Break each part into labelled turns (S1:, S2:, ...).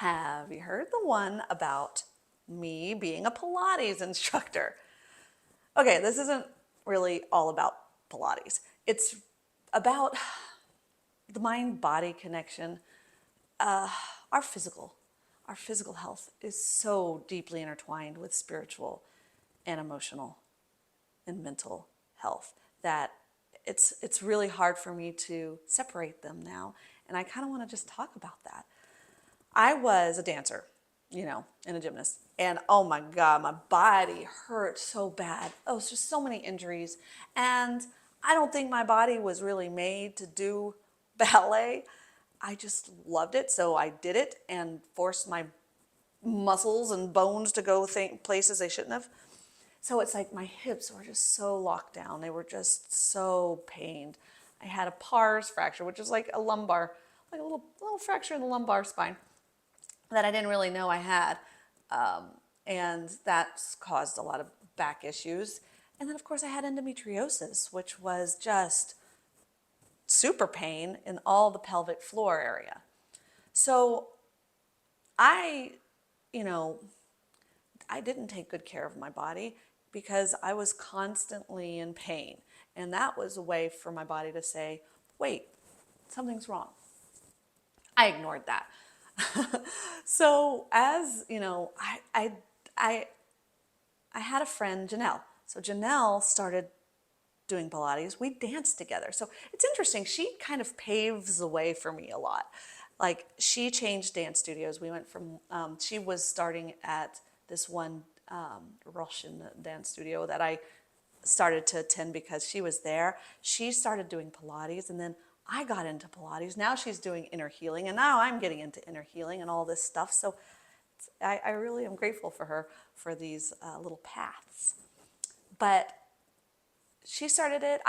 S1: Have you heard the one about me being a Pilates instructor? Okay, this isn't really all about Pilates. It's about the mind-body connection. Our physical, our physical health is so deeply intertwined with spiritual and emotional and mental health that it's really hard for me to separate them now. And I kind of want to just talk about that. I was a dancer, and a gymnast. And oh my God, my body hurt so bad. Oh, it's just so many injuries. And I don't think my body was really made to do ballet. I just loved it. So I did it and forced my muscles and bones to go places they shouldn't have. So it's like my hips were just so locked down. They were just so pained. I had a pars fracture, which is like a lumbar, like a little fracture in the lumbar spine that I didn't really know I had. And that's caused a lot of back issues. And then, of course, I had endometriosis, which was just super pain in all the pelvic floor area. So I, you know, I didn't take good care of my body because I was constantly in pain. And that was a way for my body to say, wait, something's wrong. I ignored that. So as you know, I I had a friend, Janelle. So Janelle started doing Pilates. We danced together. So it's interesting. She kind of paves the way for me a lot. Like she changed dance studios. We went from she was starting at this one Russian dance studio that I started to attend because she was there. She started doing Pilates, and then I got into Pilates. Now she's doing inner healing, and now I'm getting into inner healing and all this stuff. So I really am grateful for her for these little paths. But she started it.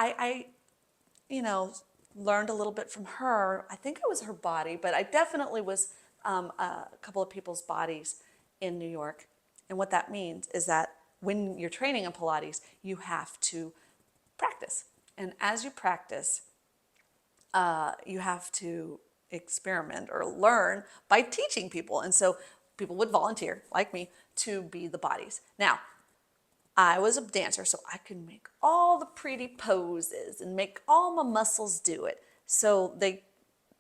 S1: You know, learned a little bit from her. I think it was her body, but I definitely was a couple of people's bodies in New York. And what that means is that when you're training in Pilates, you have to practice. And as you practice, you have to experiment or learn by teaching people. And so people would volunteer, like me, to be the bodies. Now, I was a dancer, so I could make all the pretty poses and make all my muscles do it. So they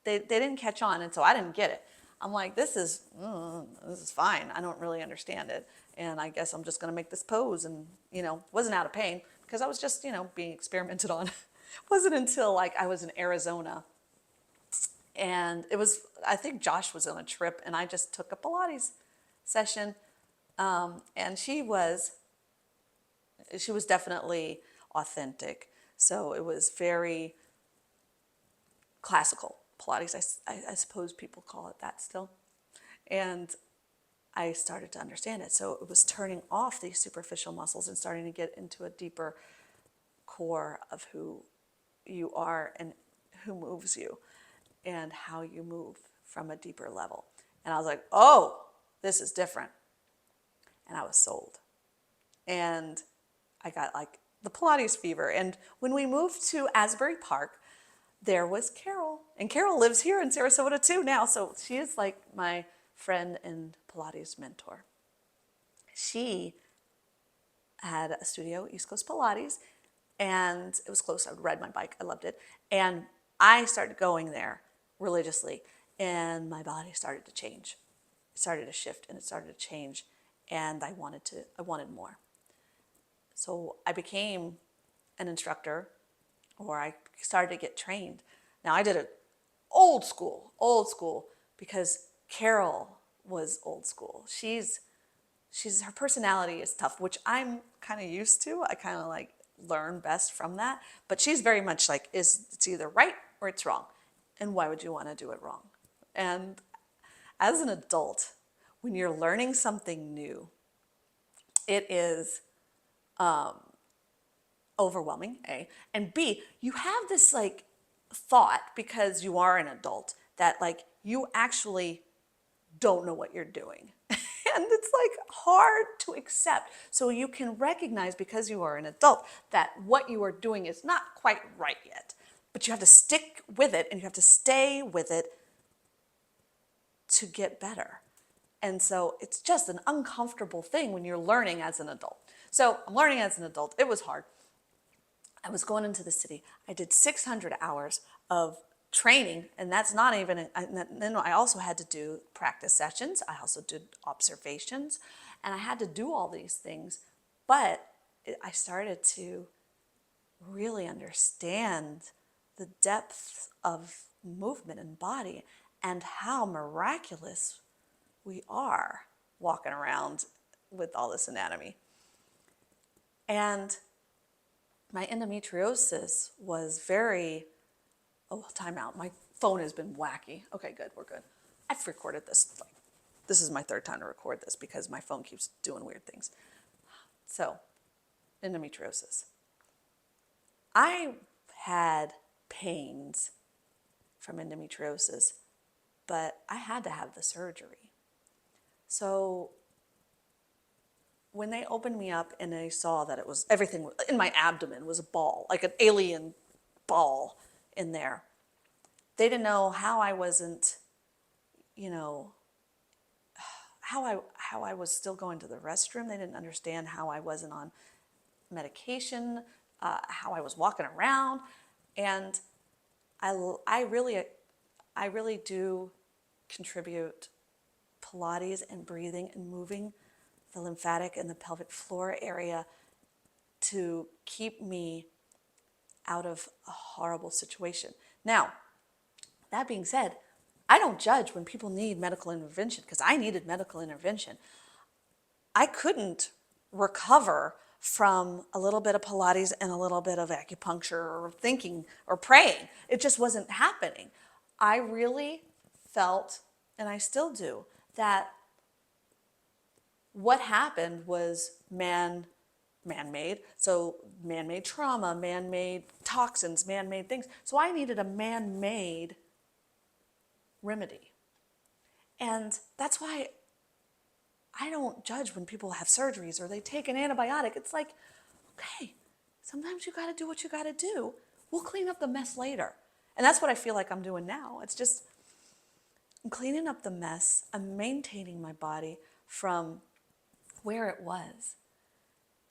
S1: didn't catch on, and so I didn't get it. I'm like, this is fine. I don't really understand it, and I guess I'm just gonna make this pose, and wasn't out of pain because I was just being experimented on. It wasn't until like I was in Arizona, and it was I think Josh was on a trip, and I just took a Pilates session, and she was definitely authentic. So it was very classical Pilates. I suppose people call it that still. And I started to understand it. So it was turning off these superficial muscles and starting to get into a deeper core of who you are and who moves you and how you move from a deeper level. And I was like, oh, this is different. And I was sold. And I got like the Pilates fever. And when we moved to Asbury Park, there was Carol. And Carol lives here in Sarasota too now. So she is like my friend and Pilates mentor. She had a studio, East Coast Pilates, and it was close. I would ride my bike. I loved it. And I started going there religiously, and my body started to change. It started to shift and it started to change. And I wanted more. So I became an instructor, or I started to get trained. Now I did it old school, because Carol was old school. She's her personality is tough, which I'm kind of used to. I kind of like learn best from that. But she's very much like, it's either right or it's wrong. And why would you want to do it wrong? And as an adult, when you're learning something new, it is overwhelming, A. And B, you have this like thought because you are an adult that like you actually don't know what you're doing. And it's like hard to accept. So you can recognize, because you are an adult, that what you are doing is not quite right yet. But you have to stick with it and you have to stay with it to get better. And so it's just an uncomfortable thing when you're learning as an adult. So I'm learning as an adult. It was hard. I was going into the city. I did 600 hours of training, and that's not even, and then I also had to do practice sessions. I also did observations, and I had to do all these things. But I started to really understand the depth of movement and body and how miraculous we are walking around with all this anatomy. And my endometriosis was very, oh, time out. My phone has been wacky. Okay, good, we're good. I've recorded this. This is my third time to record this because my phone keeps doing weird things. So, endometriosis. I had pains from endometriosis, but I had to have the surgery. So when they opened me up and they saw that it was everything in my abdomen was a ball, like an alien ball in there, they didn't know how I wasn't, you know, how I was still going to the restroom. They didn't understand how I wasn't on medication, how I was walking around, and I really do contribute Pilates and breathing and moving the lymphatic and the pelvic floor area to keep me out of a horrible situation. Now, that being said, I don't judge when people need medical intervention because I needed medical intervention. I couldn't recover from a little bit of Pilates and a little bit of acupuncture or thinking or praying. It just wasn't happening. I really felt, and I still do, that what happened was man-made. So man-made trauma, man-made toxins, man-made things. So I needed a man-made remedy. And that's why I don't judge when people have surgeries or they take an antibiotic. It's like, okay, sometimes you got to do what you got to do. We'll clean up the mess later. And that's what I feel like I'm doing now. It's just, I'm cleaning up the mess. I'm maintaining my body from where it was.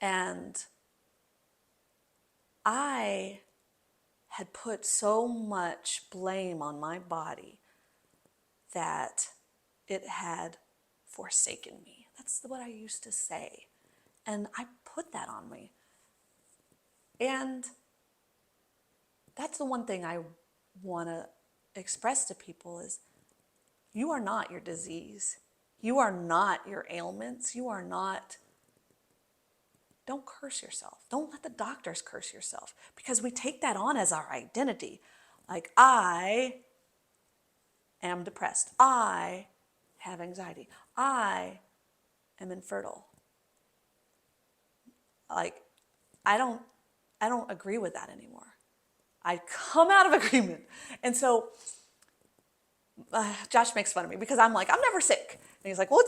S1: And I had put so much blame on my body that it had forsaken me. That's what I used to say. And I put that on me. And that's the one thing I want to express to people is you are not your disease. You are not your ailments. You are not. Don't curse yourself. Don't let the doctors curse yourself because we take that on as our identity. Like, I am depressed. I have anxiety. I am infertile. Like, I don't agree with that anymore. I come out of agreement. And so Josh makes fun of me because I'm like, I'm never sick. And he's like, well,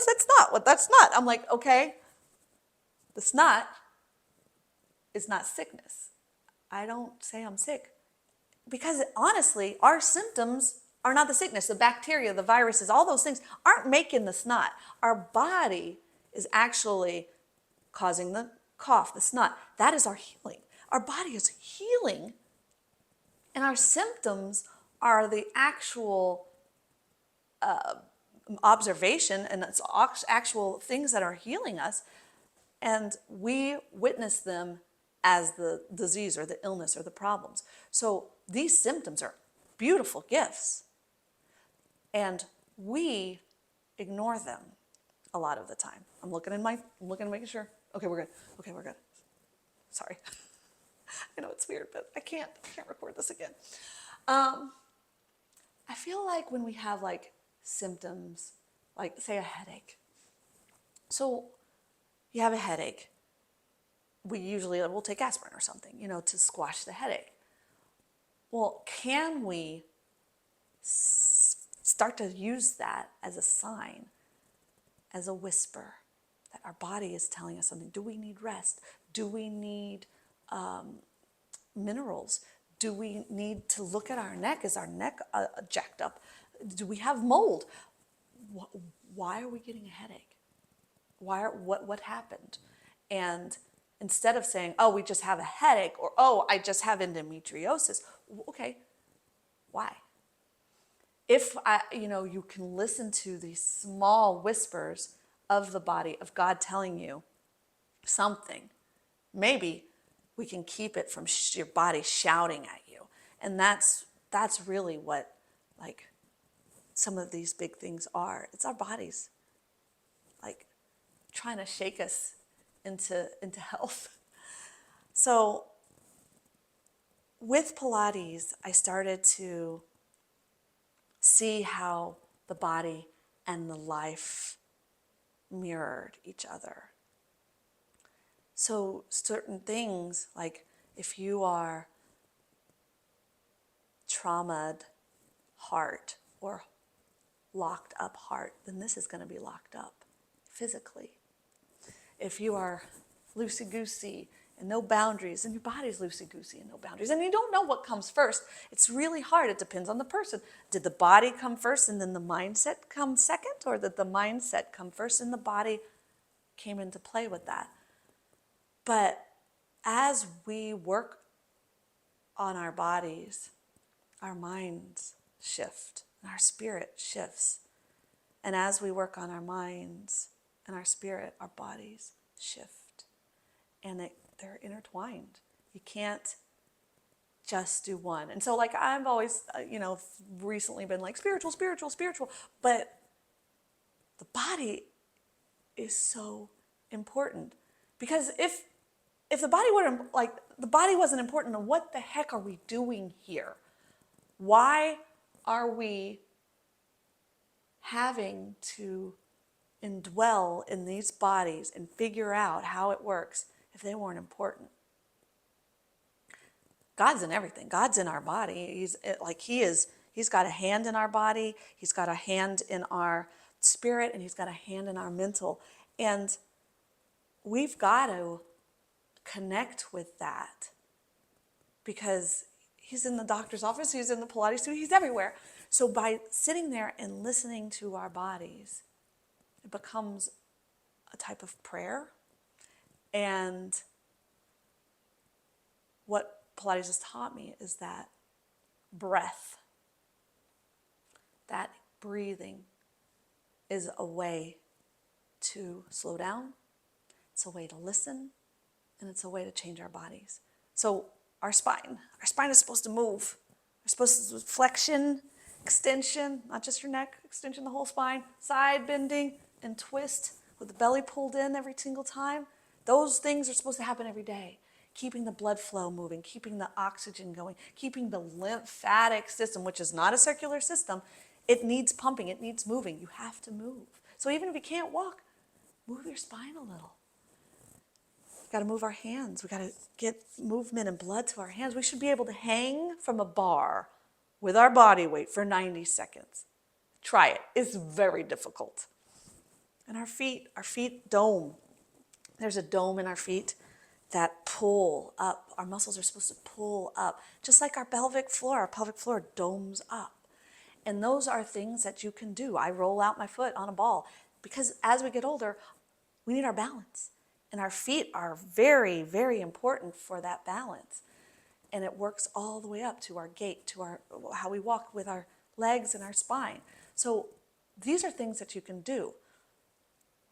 S1: that's not. I'm like, okay, the snot is not sickness. I don't say I'm sick because honestly, our symptoms are not the sickness. The bacteria, the viruses, all those things aren't making the snot. Our body is actually causing the cough, the snot. That is our healing. Our body is healing, and our symptoms are the actual observation and it's actual things that are healing us, and we witness them as the disease or the illness or the problems. So these symptoms are beautiful gifts, and we ignore them a lot of the time. I'm looking, making sure. Okay, we're good. Okay, we're good. Sorry. I know it's weird, but I can't record this again. I feel like when we have like symptoms, like say a headache. So you have a headache. We'll take aspirin or something, to squash the headache. Well, can we start to use that as a sign, as a whisper, that our body is telling us something? Do we need rest? Do we need minerals? Do we need to look at our neck? Is our neck jacked up? Do we have mold? why are we getting a headache? What happened? And instead of saying, oh, we just have a headache, or oh, I just have endometriosis, okay, why? If you can listen to these small whispers of the body, of God telling you something, maybe we can keep it from your body shouting at you. And that's really what, like, some of these big things are. It's our bodies, like, trying to shake us into health. So with Pilates, I started to see how the body and the life mirrored each other. So certain things, like if you are traumatized heart or locked up heart, then this is going to be locked up physically. If you are loosey-goosey and no boundaries, and your body's loosey-goosey and no boundaries, and you don't know what comes first, it's really hard. It depends on the person. Did the body come first and then the mindset come second? Or did the mindset come first and the body came into play with that? But as we work on our bodies, our minds shift and our spirit shifts. And as we work on our minds and our spirit, our bodies shift. And they're intertwined. You can't just do one. And so, like, I've always, recently been like spiritual, but the body is so important. Because if the body wasn't important, then what the heck are we doing here? Why are we having to indwell in these bodies and figure out how it works if they weren't important? God's in everything. God's in our body. He's got a hand in our body. He's got a hand in our spirit, and he's got a hand in our mental. And we've got to connect with that, because he's in the doctor's office, he's in the Pilates studio, he's everywhere. So by sitting there and listening to our bodies, it becomes a type of prayer. And what Pilates has taught me is that breath, that breathing, is a way to slow down, it's a way to listen, and it's a way to change our bodies. So our spine is supposed to move. We're supposed to do flexion, extension, not just your neck, extension, the whole spine, side bending and twist with the belly pulled in every single time. Those things are supposed to happen every day. Keeping the blood flow moving, keeping the oxygen going, keeping the lymphatic system, which is not a circular system, it needs pumping, it needs moving. You have to move. So even if you can't walk, move your spine a little. We've got to move our hands. We've got to get movement and blood to our hands. We should be able to hang from a bar with our body weight for 90 seconds. Try it. It's very difficult. And our feet dome. There's a dome in our feet that pull up. Our muscles are supposed to pull up. Just like our pelvic floor domes up. And those are things that you can do. I roll out my foot on a ball because as we get older, we need our balance. And our feet are very, very important for that balance. And it works all the way up to our gait, to how we walk with our legs and our spine. So these are things that you can do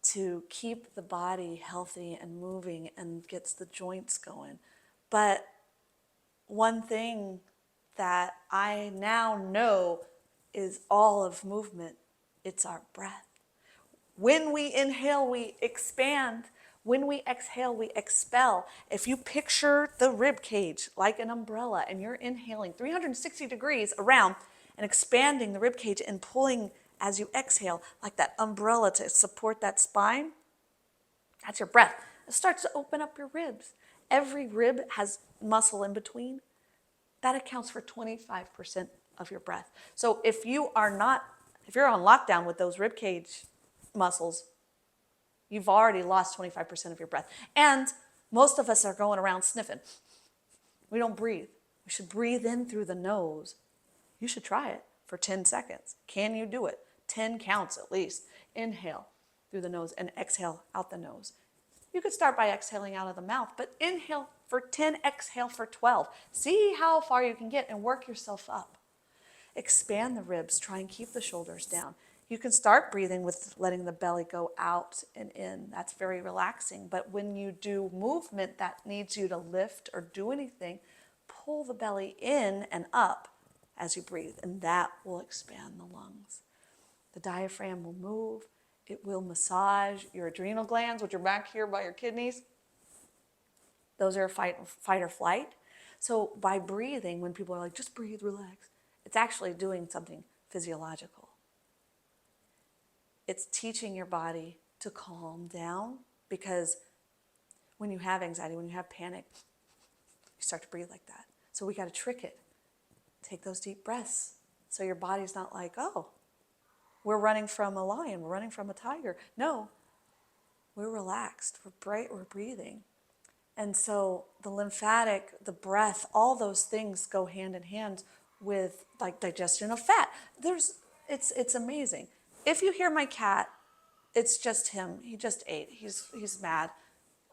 S1: to keep the body healthy and moving and gets the joints going. But one thing that I now know is all of movement, it's our breath. When we inhale, we expand. When we exhale, we expel. If you picture the rib cage like an umbrella and you're inhaling 360 degrees around and expanding the rib cage and pulling as you exhale like that umbrella to support that spine, that's your breath. It starts to open up your ribs. Every rib has muscle in between. That accounts for 25% of your breath. So if you're on lockdown with those rib cage muscles, you've already lost 25% of your breath. And most of us are going around sniffing. We don't breathe. We should breathe in through the nose. You should try it for 10 seconds. Can you do it? 10 counts at least. Inhale through the nose and exhale out the nose. You could start by exhaling out of the mouth, but inhale for 10, exhale for 12. See how far you can get and work yourself up. Expand the ribs, try and keep the shoulders down. You can start breathing with letting the belly go out and in. That's very relaxing. But when you do movement that needs you to lift or do anything, pull the belly in and up as you breathe, and that will expand the lungs. The diaphragm will move. It will massage your adrenal glands, which are back here by your kidneys. Those are fight or flight. So by breathing, when people are like, just breathe, relax, it's actually doing something physiological. It's teaching your body to calm down, because when you have anxiety, when you have panic, you start to breathe like that. So we got to trick it. Take those deep breaths so your body's not like, oh, we're running from a lion, we're running from a tiger. No, we're relaxed, we're bright, we're breathing. And so the lymphatic, the breath, all those things go hand in hand with like digestion of fat. It's amazing. If you hear my cat, it's just him. He just ate. He's mad.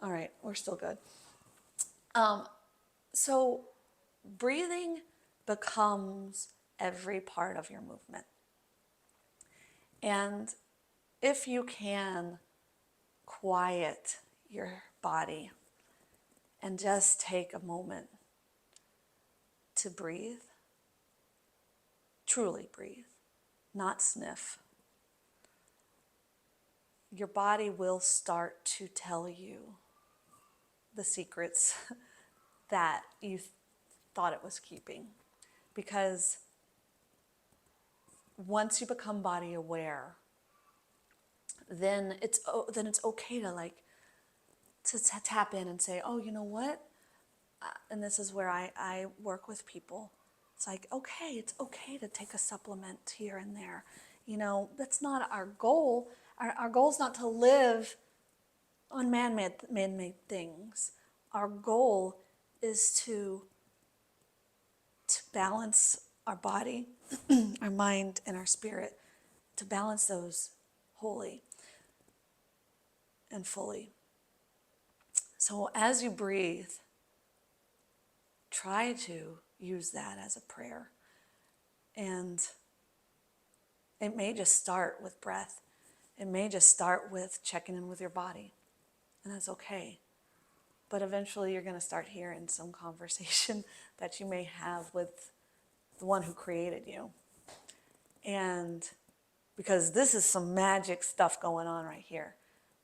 S1: All right, we're still good. So breathing becomes every part of your movement. And if you can quiet your body and just take a moment to breathe, truly breathe, not sniff, your body will start to tell you the secrets that you thought it was keeping. Because once you become body aware, then it's okay to tap in and say, oh, you know what? And this is where I work with people. It's like, okay, it's okay to take a supplement here and there. You know, that's not our goal. Our goal is not to live on man-made things. Our goal is to balance our body, our mind, and our spirit, to balance those wholly and fully. So as you breathe, try to use that as a prayer. And it may just start with breath. It may just start with checking in with your body. And that's okay. But eventually you're going to start hearing some conversation that you may have with the one who created you. And because this is some magic stuff going on right here.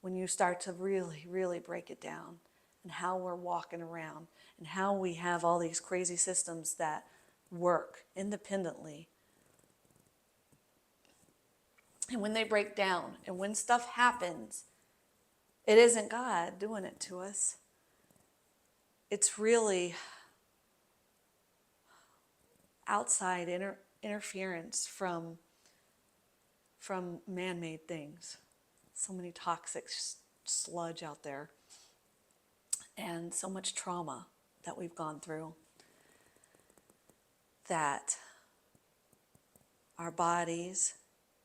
S1: When you start to really, really break it down, and how we're walking around, and how we have all these crazy systems that work independently. And when they break down, and when stuff happens, it isn't God doing it to us. It's really outside interference from man-made things. So many toxic sludge out there, and so much trauma that we've gone through, that our bodies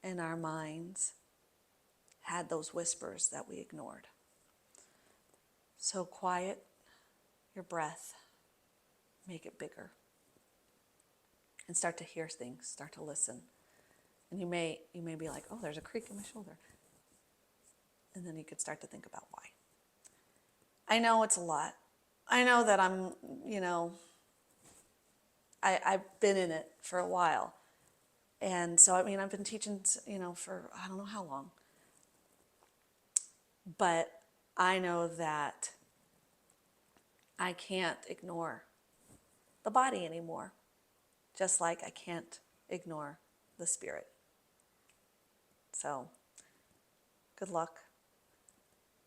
S1: and our minds had those whispers that we ignored. So quiet your breath, make it bigger, and start to hear things, start to listen. And you may be like, oh, there's a creak in my shoulder. And then you could start to think about why. I know it's a lot. I know that I'm, I've been in it for a while. And so, I've been teaching, for I don't know how long. But I know that I can't ignore the body anymore, just like I can't ignore the spirit. So, good luck.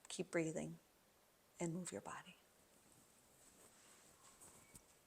S1: Keep breathing and move your body.